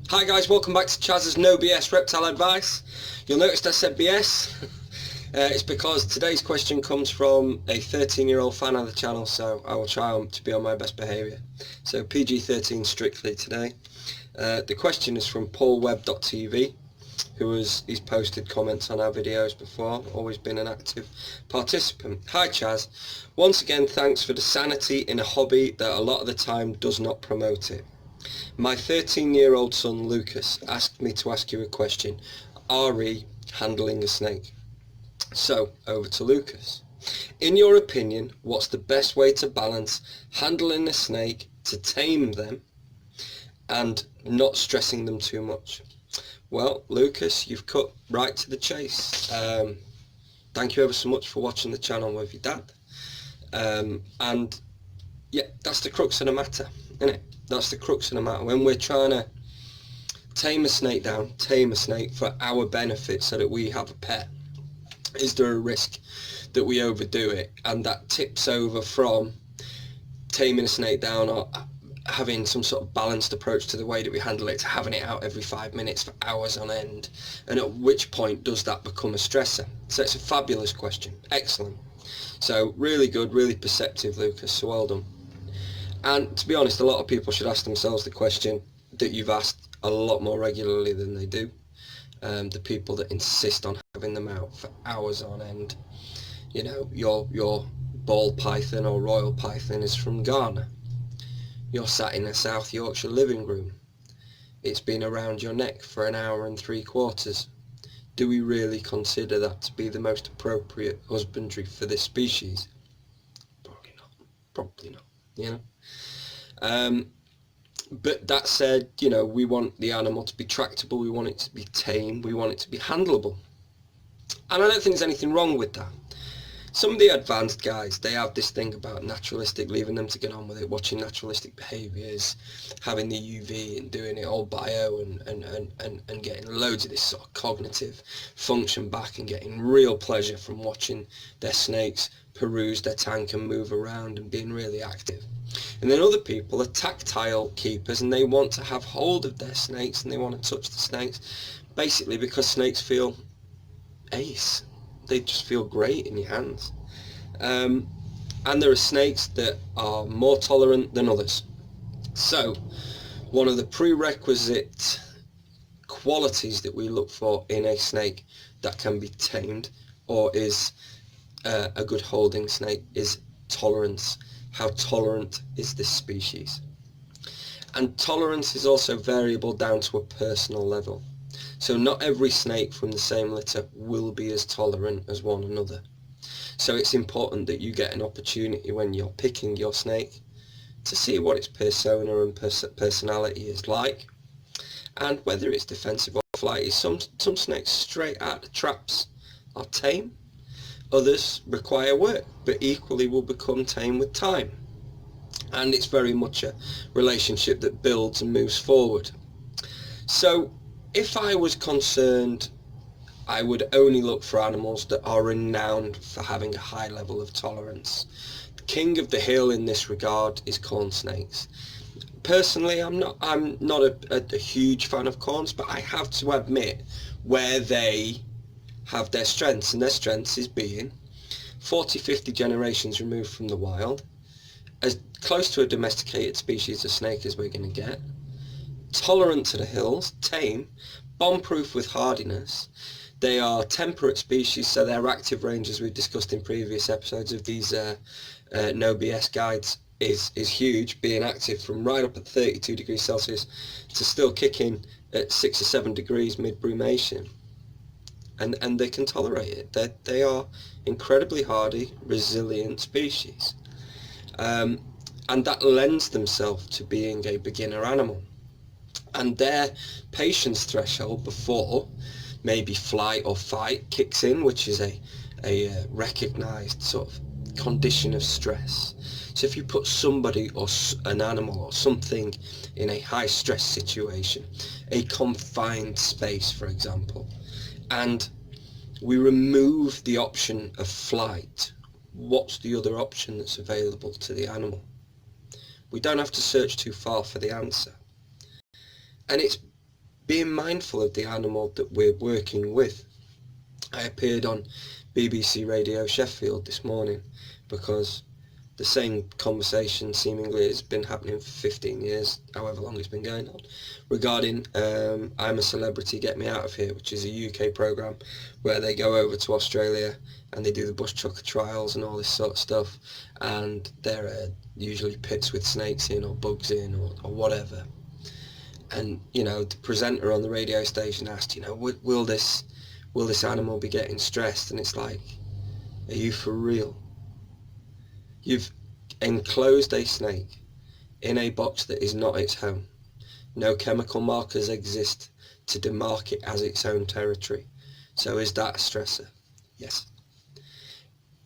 Hi guys, welcome back to Chaz's No BS Reptile Advice. You'll notice I said BS. It's because today's question comes from a 13-year-old fan of the channel, so I will try to be on my best behaviour. So PG-13 strictly today. The question is from paulwebb.tv, he's posted comments on our videos before, always been an active participant. Hi Chaz, once again thanks for the sanity in a hobby that a lot of the time does not promote it. My 13-year-old son Lucas asked me to ask you a question, re handling a snake. So over to Lucas. In your opinion, what's the best way to balance handling a snake to tame them and not stressing them too much? Well, Lucas, you've cut right to the chase. Thank you ever so much for watching the channel with your dad. And yeah, that's the crux of the matter, isn't it? That's the crux of the matter. When we're trying to tame a snake for our benefit so that we have a pet, is there a risk that we overdo it and that tips over from taming a snake down or having some sort of balanced approach to the way that we handle it to having it out every 5 minutes for hours on end? And at which point does that become a stressor? So it's a fabulous question. Excellent. So really good, really perceptive, Lucas, so well done. And to be honest, a lot of people should ask themselves the question that you've asked a lot more regularly than they do. The people that insist on having them out for hours on end. You know, your ball python or royal python is from Ghana. You're sat in a South Yorkshire living room. It's been around your neck for 1 hour and 3/4. Do we really consider that to be the most appropriate husbandry for this species? Probably not. Probably not, you know. But that said, you know, we want the animal to be tractable, we want it to be tame, we want it to be handleable. And I don't think there's anything wrong with that. Some of the advanced guys, they have this thing about naturalistic, leaving them to get on with it, watching naturalistic behaviours, having the UV and doing it all bio and getting loads of this sort of cognitive function back and getting real pleasure from watching their snakes peruse their tank and move around and being really active. And then other people are tactile keepers and they want to have hold of their snakes and they want to touch the snakes, basically because snakes feel ace. They just feel great in your hands. And there are snakes that are more tolerant than others. So one of the prerequisite qualities that we look for in a snake that can be tamed or is a good holding snake is tolerance. How tolerant is this species? And tolerance is also variable down to a personal level. So not every snake from the same litter will be as tolerant as one another. So it's important that you get an opportunity when you're picking your snake to see what its persona and personality is like, and whether it's defensive or flighty. Some snakes straight out the traps are tame. Others require work, but equally will become tame with time. And it's very much a relationship that builds and moves forward. So if I was concerned, I would only look for animals that are renowned for having a high level of tolerance. The king of the hill in this regard is corn snakes. Personally, I'm not a huge fan of corns, but I have to admit where they have their strengths, and their strengths is being 40-50 generations removed from the wild, as close to a domesticated species of snake as we're going to get, tolerant to the hills, tame, bomb-proof with hardiness. They are temperate species, so their active range, as we've discussed in previous episodes of these No BS guides, is huge, being active from right up at 32 degrees Celsius to still kicking at 6 or 7 degrees mid-brumation. And they can tolerate it. They are incredibly hardy, resilient species. And that lends themselves to being a beginner animal. And their patience threshold before maybe flight or fight kicks in, which is a recognised sort of condition of stress. So if you put somebody or an animal or something in a high stress situation, a confined space for example, and we remove the option of flight, what's the other option that's available to the animal? We don't have to search too far for the answer. And it's being mindful of the animal that we're working with. I appeared on BBC Radio Sheffield this morning because the same conversation seemingly has been happening for 15 years, however long it's been going on, regarding I'm a Celebrity, Get Me Out of Here, which is a UK programme where they go over to Australia and they do the bush trucker trials and all this sort of stuff, and there are usually pits with snakes in or bugs in or whatever. And, you know, the presenter on the radio station asked, you know, will this animal be getting stressed? And it's like, are you for real? You've enclosed a snake in a box that is not its home. No chemical markers exist to demark it as its own territory. So is that a stressor? Yes.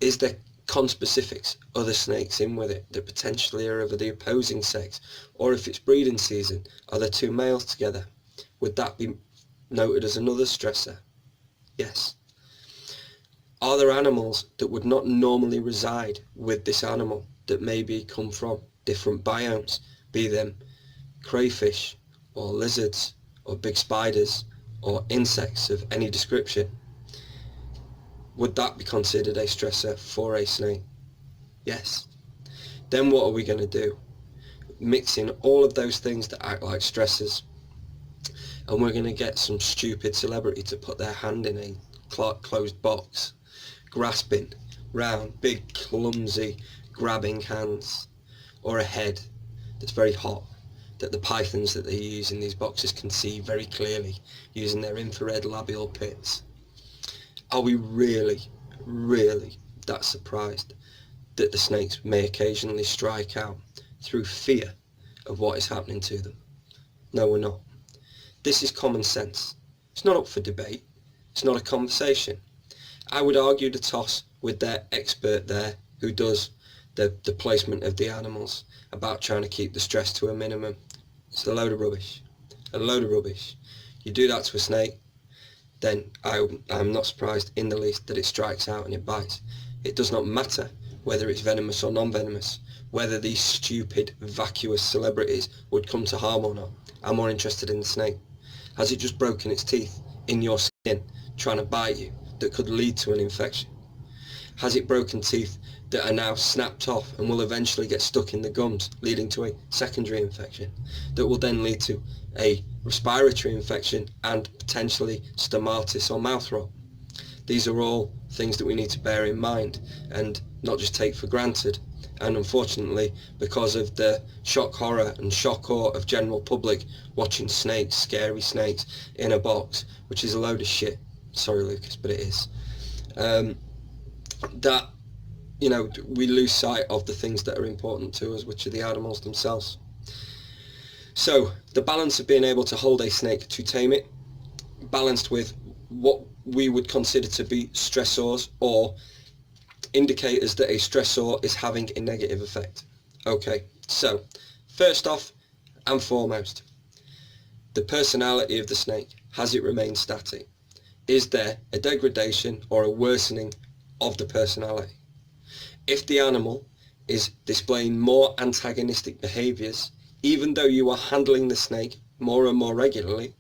Is there conspecifics, other snakes in with it that potentially are of the opposing sex? Or if it's breeding season, are there two males together? Would that be noted as another stressor? Yes. Are there animals that would not normally reside with this animal that maybe come from different biomes, be them crayfish or lizards or big spiders or insects of any description? Would that be considered a stressor for a snake? Yes. Then what are we going to do? Mixing all of those things that act like stressors, and we're going to get some stupid celebrity to put their hand in a closed box, grasping round big clumsy grabbing hands, or a head that's very hot that the pythons that they use in these boxes can see very clearly using their infrared labial pits. Are we really that surprised that the snakes may occasionally strike out through fear of what is happening to them? No, we're not. This is common sense. It's not up for debate. It's not a conversation. I would argue the toss with their expert there who does the placement of the animals about trying to keep the stress to a minimum. It's a load of rubbish. A load of rubbish. You do that to a snake, then I'm not surprised in the least that it strikes out and it bites. It does not matter whether it's venomous or non-venomous, whether these stupid, vacuous celebrities would come to harm or not. I'm more interested in the snake. Has it just broken its teeth in your skin trying to bite you that could lead to an infection? Has it broken teeth that are now snapped off and will eventually get stuck in the gums, leading to a secondary infection that will then lead to a respiratory infection and potentially stomatis or mouth rot? These are all things that we need to bear in mind and not just take for granted. And unfortunately, because of the shock horror and shock awe of general public watching snakes, scary snakes in a box, which is a load of shit, sorry Lucas, but it is, that, you know, we lose sight of the things that are important to us, which are the animals themselves. So the balance of being able to hold a snake to tame it, balanced with what we would consider to be stressors or indicators that a stressor is having a negative effect. Okay, so first off and foremost, the personality of the snake. Has it remained static? Is there a degradation or a worsening of the personality? If the animal is displaying more antagonistic behaviours, even though you are handling the snake more and more regularly,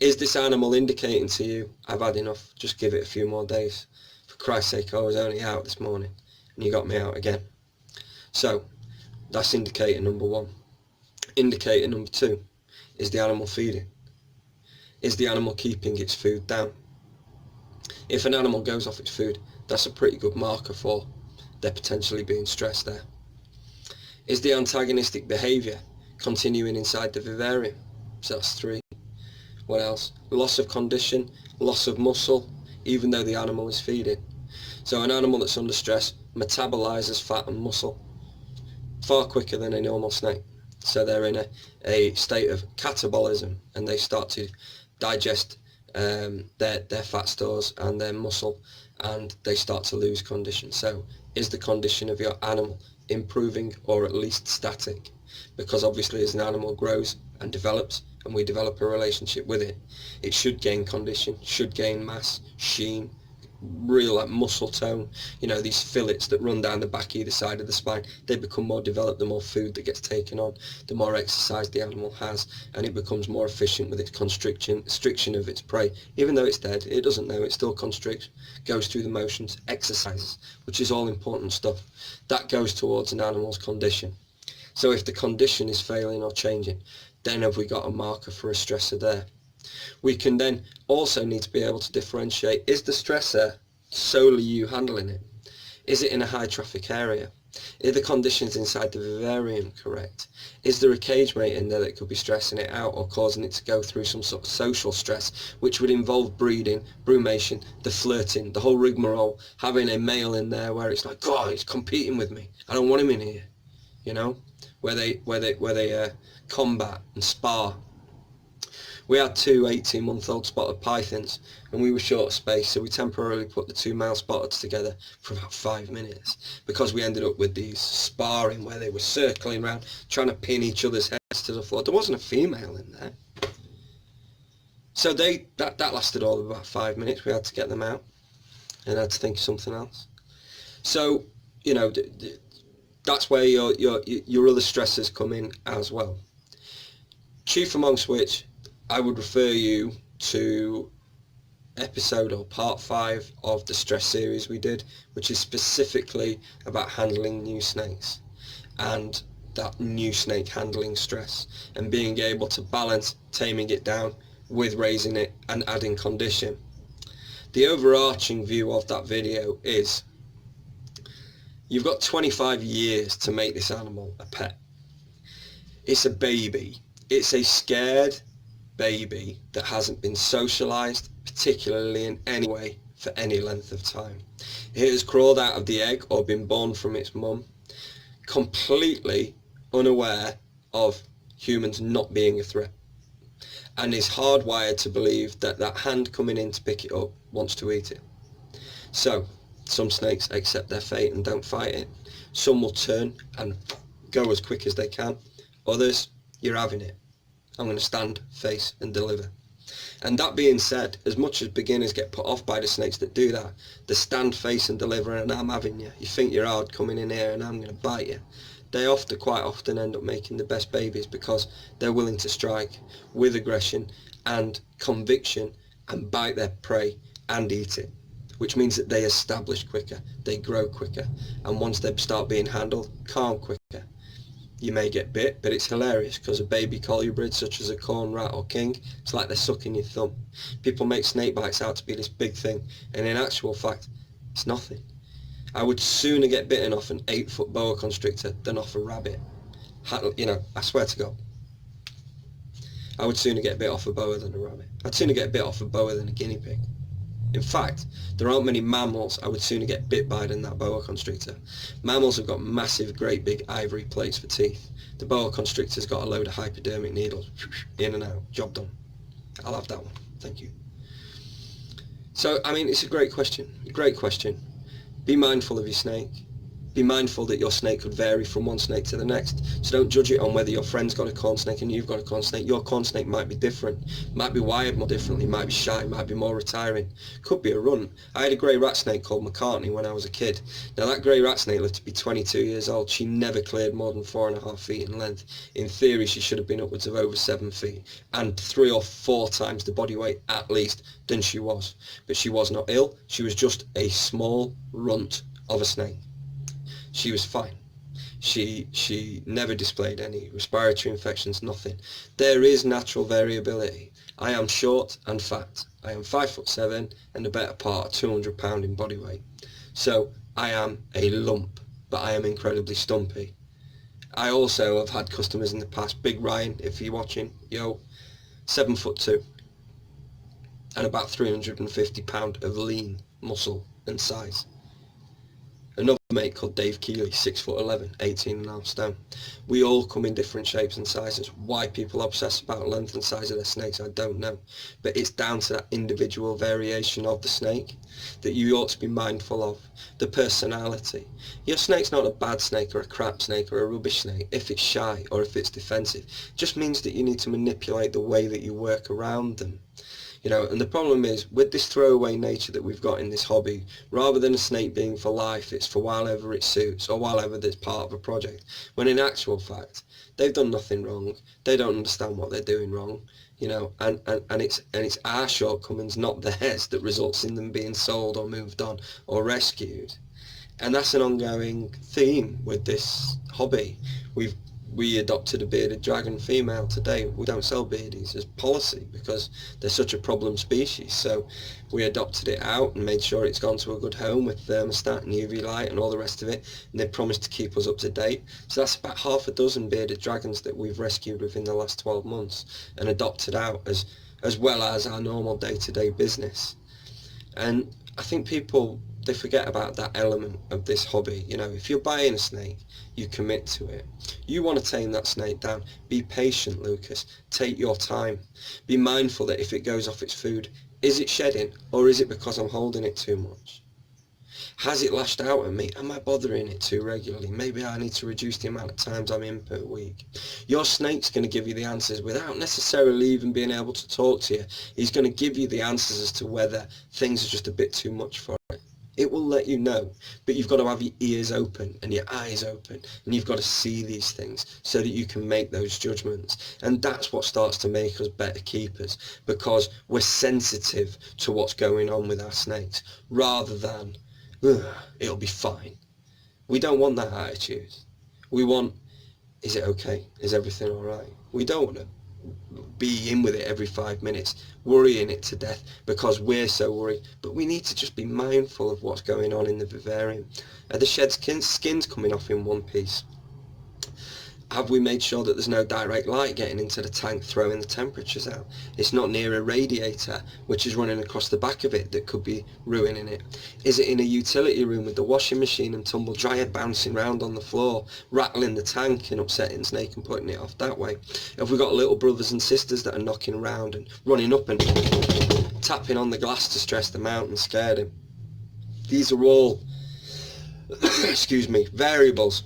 is this animal indicating to you, I've had enough, just give it a few more days. For Christ's sake, I was only out this morning and you got me out again. So that's indicator number one. Indicator number two, is the animal feeding? Is the animal keeping its food down? If an animal goes off its food, that's a pretty good marker for there potentially being stress there. Is the antagonistic behaviour continuing inside the vivarium? So that's three. What else? Loss of condition, loss of muscle, even though the animal is feeding. So an animal that's under stress metabolises fat and muscle far quicker than a normal snake. So they're in a state of catabolism and they start to digest their fat stores and their muscle, and they start to lose condition. So is the condition of your animal improving or at least static? Because obviously as an animal grows and develops and we develop a relationship with it, it should gain condition, should gain mass, sheen, real like muscle tone, you know, these fillets that run down the back either side of the spine, they become more developed the more food that gets taken on, the more exercise the animal has, and it becomes more efficient with its constriction of its prey. Even though it's dead, it doesn't know, it still constricts, goes through the motions, exercises, which is all important stuff. That goes towards an animal's condition. So if the condition is failing or changing, then have we got a marker for a stressor there? We can then also need to be able to differentiate, is the stressor solely you handling it? Is it in a high traffic area? Are the conditions inside the vivarium correct? Is there a cage mate in there that could be stressing it out or causing it to go through some sort of social stress, which would involve breeding, brumation, the flirting, the whole rigmarole, having a male in there where it's like, God, he's competing with me, I don't want him in here, you know, where they combat and spar. We had two 18-month-old spotted pythons and we were short of space, so we temporarily put the two male spotteds together for about 5 minutes because we ended up with these sparring where they were circling around trying to pin each other's heads to the floor. There wasn't a female in there. So that lasted all of about 5 minutes. We had to get them out and had to think of something else. So, you know, that's where your other stressors come in as well. Chief amongst which, I would refer you to episode or part 5 of the stress series we did, which is specifically about handling new snakes and that new snake handling stress and being able to balance taming it down with raising it and adding condition. The overarching view of that video is you've got 25 years to make this animal a pet. It's a baby. It's a scared baby that hasn't been socialized, particularly in any way, for any length of time. It has crawled out of the egg or been born from its mum, completely unaware of humans not being a threat, and is hardwired to believe that that hand coming in to pick it up wants to eat it. So, some snakes accept their fate and don't fight it. Some will turn and go as quick as they can. Others, you're having it. I'm going to stand, face and deliver. And that being said, as much as beginners get put off by the snakes that do that, the stand, face and deliver and I'm having you, you think you're hard coming in here and I'm going to bite you, they quite often end up making the best babies because they're willing to strike with aggression and conviction and bite their prey and eat it, which means that they establish quicker, they grow quicker, and once they start being handled, calm quicker. You may get bit, but it's hilarious because a baby colubrid such as a corn rat or king, it's like they're sucking your thumb. People make snake bites out to be this big thing, and in actual fact, it's nothing. I would sooner get bitten off an 8-foot boa constrictor than off a rabbit. You know, I swear to God. I would sooner get bit off a boa than a rabbit. I'd sooner get bit off a boa than a guinea pig. In fact, there aren't many mammals I would sooner get bit by than that boa constrictor. Mammals have got massive, great big ivory plates for teeth. The boa constrictor's got a load of hypodermic needles. In and out. Job done. I'll have that one. Thank you. So, I mean, it's a great question. Great question. Be mindful of your snake. Be mindful that your snake could vary from one snake to the next. So don't judge it on whether your friend's got a corn snake and you've got a corn snake. Your corn snake might be different, might be wired more differently, might be shy, might be more retiring. Could be a runt. I had a grey rat snake called McCartney when I was a kid. Now that grey rat snake lived to be 22 years old. She never cleared more than 4.5 feet in length. In theory, she should have been upwards of over 7 feet and 3 or 4 times the body weight at least than she was. But she was not ill. She was just a small runt of a snake. She was fine. She never displayed any respiratory infections, nothing. There is natural variability. I am short and fat. I am 5'7" and the better part of 200 pound in body weight. So I am a lump, but I am incredibly stumpy. I also have had customers in the past, Big Ryan, if you're watching, yo, 7'2" and about 350 pound of lean muscle and size. Another mate called Dave Keeley, 6'11", 18.5 stone. We all come in different shapes and sizes. Why people obsess about length and size of their snakes, I don't know. But it's down to that individual variation of the snake that you ought to be mindful of. The personality. Your snake's not a bad snake or a crap snake or a rubbish snake if it's shy or if it's defensive. It just means that you need to manipulate the way that you work around them. You know, and the problem is with this throwaway nature that we've got in this hobby, rather than a snake being for life, it's for whilever it suits or whilever that's part of a project, when in actual fact they've done nothing wrong, they don't understand what they're doing wrong, you know, and it's our shortcomings, not theirs, that results in them being sold or moved on or rescued. And that's an ongoing theme with this hobby. We adopted a bearded dragon female today. We don't sell beardies as policy because they're such a problem species. So we adopted it out and made sure it's gone to a good home with thermostat and UV light and all the rest of it. And they promised to keep us up to date. So that's about half a dozen bearded dragons that we've rescued within the last 12 months and adopted out as well as our normal day-to-day business. And I think people, they forget about that element of this hobby. You know, if you're buying a snake, you commit to it. You want to tame that snake down. Be patient, Lucas. Take your time. Be mindful that if it goes off its food, is it shedding or is it because I'm holding it too much? Has it lashed out at me? Am I bothering it too regularly? Maybe I need to reduce the amount of times I'm in per week. Your snake's going to give you the answers without necessarily even being able to talk to you. He's going to give you the answers as to whether things are just a bit too much for it. It will let you know, but you've got to have your ears open and your eyes open, and you've got to see these things so that you can make those judgments. And that's what starts to make us better keepers, because we're sensitive to what's going on with our snakes rather than, it'll be fine. We don't want that attitude. We want, is it okay? Is everything all right? We don't want to be in with it every 5 minutes, worrying it to death because we're so worried. But we need to just be mindful of what's going on in the vivarium. Are the shed skins coming off in one piece? Have we made sure that there's no direct light getting into the tank throwing the temperatures out? It's not near a radiator which is running across the back of it that could be ruining it. Is it in a utility room with the washing machine and tumble dryer bouncing around on the floor, rattling the tank and upsetting the snake and putting it off that way? Have we got little brothers and sisters that are knocking around and running up and tapping on the glass to stress them out and scare them? These are all excuse me, variables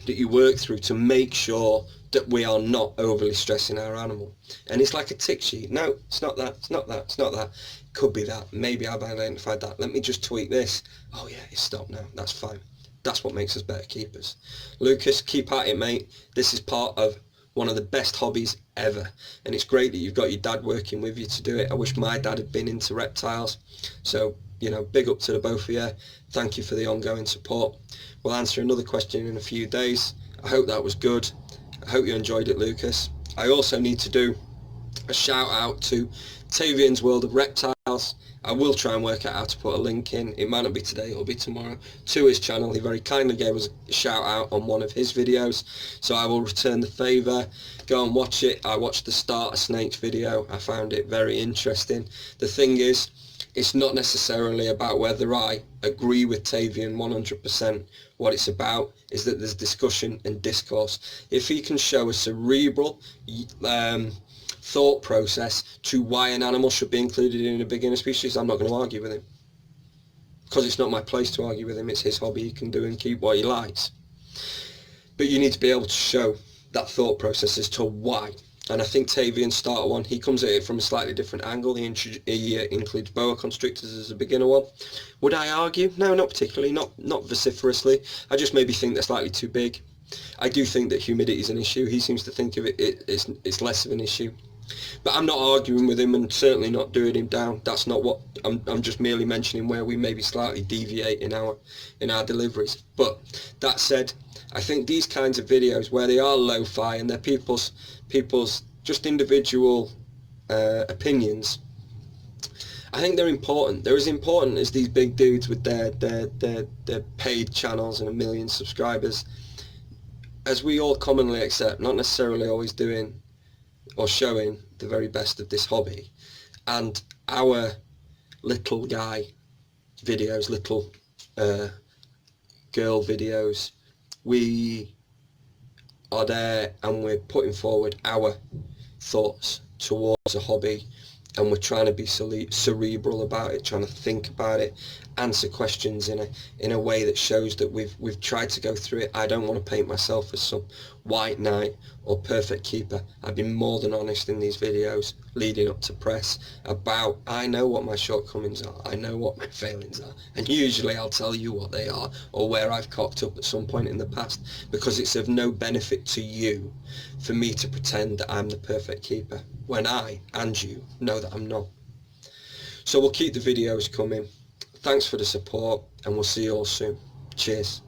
that you work through to make sure that we are not overly stressing our animal. And it's like a tick sheet. No, it's not that, it's not that, it's not that. Could be that. Maybe I've identified that. Let me just tweak this. Oh yeah, it's stopped now. That's fine. That's what makes us better keepers. Lucas, keep at it, mate. This is part of one of the best hobbies ever. And it's great that you've got your dad working with you to do it. I wish my dad had been into reptiles. So, you know, big up to the both of you. Thank you for the ongoing support. We'll answer another question in a few days. I hope that was good. I hope you enjoyed it, Lucas. I also need to do a shout out to Tavian's World of Reptiles. I will try and work out how to put a link in. It might not be today, it'll be tomorrow, to his channel. He very kindly gave us a shout out on one of his videos, so I will return the favour. Go and watch it. I watched the Starter Snakes video. I found it very interesting. The thing is, it's not necessarily about whether I agree with Tavian 100%. What it's about is that there's discussion and discourse. If he can show a cerebral thought process to why an animal should be included in a beginner species, I'm not going to argue with him. Because it's not my place to argue with him. It's his hobby. He can do and keep what he likes. But you need to be able to show that thought process as to why. And I think Tavian's Starter one, he comes at it from a slightly different angle. He includes boa constrictors as a beginner one. Would I argue? No, not particularly, not vociferously. I just maybe think they're slightly too big. I do think that humidity is an issue. He seems to think of it's less of an issue. But I'm not arguing with him and certainly not doing him down. That's not what I'm just merely mentioning where we maybe slightly deviate in our deliveries. But that said, I think these kinds of videos where they are lo-fi and they're people's just individual opinions, I think they're important. They're as important as these big dudes with their paid channels and 1 million subscribers, as we all commonly accept, not necessarily always doing or showing the very best of this hobby. And our little guy videos, little girl videos, we are there and we're putting forward our thoughts towards a hobby and we're trying to be cerebral about it, trying to think about it, answer questions in a way that shows that we've tried to go through it. I don't want to paint myself as some white knight or perfect keeper. I've been more than honest in these videos leading up to press about, I know what my shortcomings are, I know what my failings are, and usually I'll tell you what they are or where I've cocked up at some point in the past, because it's of no benefit to you for me to pretend that I'm the perfect keeper when I and you know that I'm not. So we'll keep the videos coming. Thanks for the support, and we'll see you all soon. Cheers.